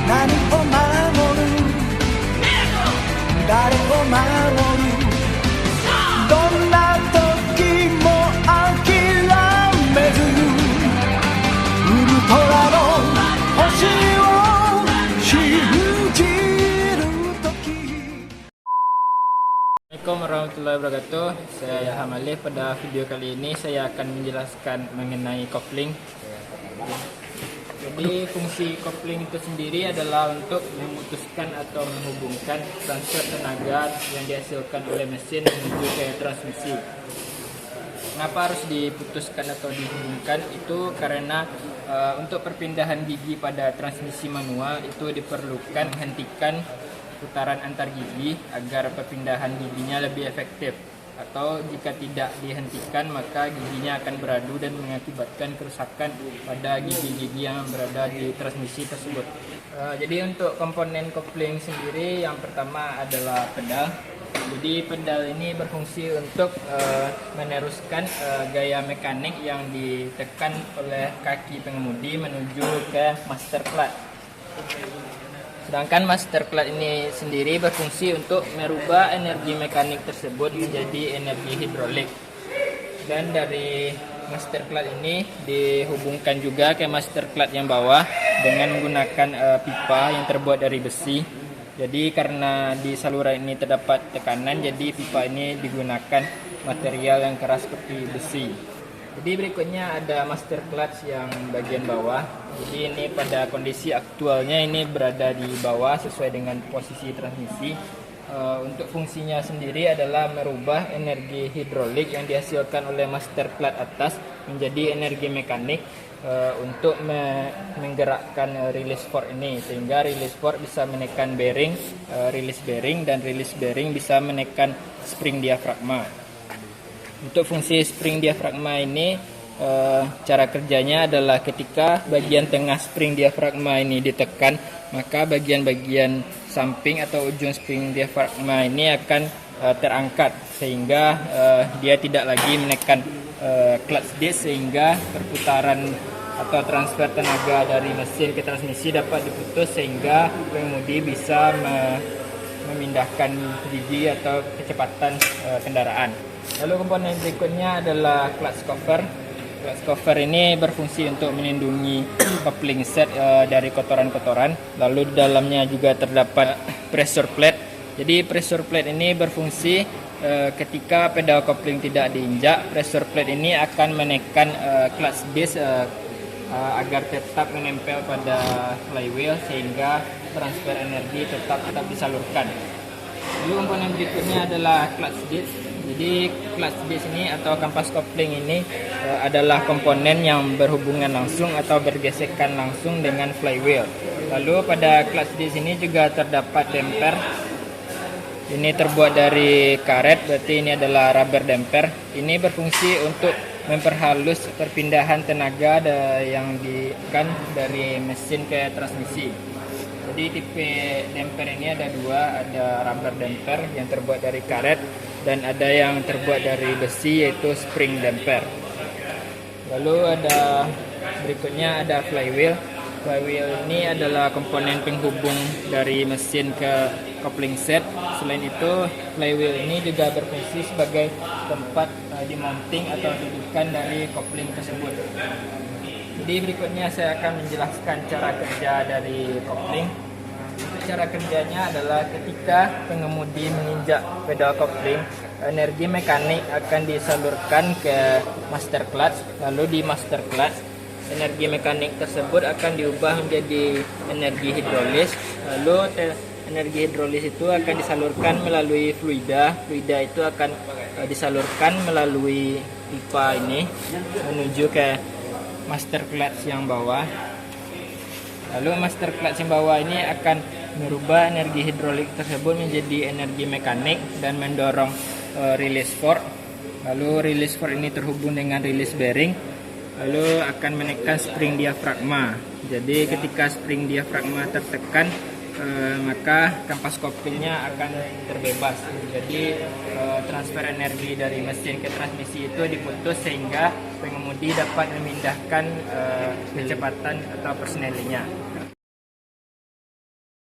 何を守る誰を守るどんな時も諦めずウルトラの星を信じる時。 Assalamualaikum warahmatullahi wabarakatuh. Saya Ilham Alif. Pada video kali ini saya akan menjelaskan mengenai kopling. Jadi fungsi kopling itu sendiri adalah untuk memutuskan atau menghubungkan transfer tenaga yang dihasilkan oleh mesin menuju ke transmisi. Kenapa harus diputuskan atau dihubungkan? Itu karena untuk perpindahan gigi pada transmisi manual itu diperlukan hentikan putaran antar gigi agar perpindahan giginya lebih efektif, atau jika tidak dihentikan maka giginya akan beradu dan mengakibatkan kerusakan pada gigi-gigi yang berada di transmisi tersebut. Jadi untuk komponen kopling sendiri yang pertama adalah pedal. Jadi pedal ini berfungsi untuk meneruskan gaya mekanik yang ditekan oleh kaki pengemudi menuju ke master clutch. Sedangkan master clutch ini sendiri berfungsi untuk merubah energi mekanik tersebut menjadi energi hidrolik. Dan dari master clutch ini dihubungkan juga ke master clutch yang bawah dengan menggunakan pipa yang terbuat dari besi. Jadi karena di saluran ini terdapat tekanan, jadi pipa ini digunakan material yang keras seperti besi. Jadi berikutnya ada master clutch yang bagian bawah. Jadi ini pada kondisi aktualnya ini berada di bawah sesuai dengan posisi transmisi. Untuk fungsinya sendiri adalah merubah energi hidrolik yang dihasilkan oleh master clutch atas menjadi energi mekanik untuk menggerakkan release fork ini, sehingga release fork bisa menekan bearing, release bearing, dan release bearing bisa menekan spring diafragma. Untuk fungsi spring diafragma ini cara kerjanya adalah ketika bagian tengah spring diafragma ini ditekan, maka bagian-bagian samping atau ujung spring diafragma ini akan terangkat sehingga dia tidak lagi menekan clutch disc, sehingga perputaran atau transfer tenaga dari mesin ke transmisi dapat diputus sehingga pengemudi bisa memindahkan gigi atau kecepatan kendaraan. Lalu komponen berikutnya adalah clutch cover. Clutch cover ini berfungsi untuk melindungi coupling set dari kotoran-kotoran. Lalu di dalamnya juga terdapat pressure plate. Jadi pressure plate ini berfungsi ketika pedal kopling tidak diinjak, pressure plate ini akan menekan clutch disc agar tetap menempel pada flywheel sehingga transfer energi tetap disalurkan. Lalu komponen berikutnya adalah clutch disc. Jadi clutch disc ini atau kampas kopling ini adalah komponen yang berhubungan langsung atau bergesekan langsung dengan flywheel. Lalu pada clutch disc ini juga terdapat damper. Ini terbuat dari karet, berarti ini adalah rubber damper. Ini berfungsi untuk memperhalus perpindahan tenaga yang dari mesin ke transmisi. Jadi tipe damper ini ada dua, ada rubber damper yang terbuat dari karet dan ada yang terbuat dari besi yaitu spring damper. Lalu berikutnya ada flywheel. Flywheel ini adalah komponen penghubung dari mesin ke coupling set. Selain itu, flywheel ini juga berfungsi sebagai tempat dimounting atau dudukan dari kopling tersebut. Jadi berikutnya saya akan menjelaskan cara kerja dari kopling. Cara kerjanya adalah ketika pengemudi menginjak pedal kopling, energi mekanik akan disalurkan ke master clutch. Lalu di master clutch, energi mekanik tersebut akan diubah menjadi energi hidrolis. Lalu energi hidrolis itu akan disalurkan melalui fluida. Fluida itu akan disalurkan melalui pipa ini menuju ke master clutch yang bawah. Lalu master clutch yang bawah ini akan merubah energi hidrolik tersebut menjadi energi mekanik dan mendorong release fork. Lalu release fork ini terhubung dengan release bearing, lalu akan menekan spring diafragma. Jadi ketika spring diafragma tertekan, maka kampas koplingnya akan terbebas. Jadi transfer energi dari mesin ke transmisi itu diputus sehingga pengemudi dapat memindahkan kecepatan atau persnelingnya.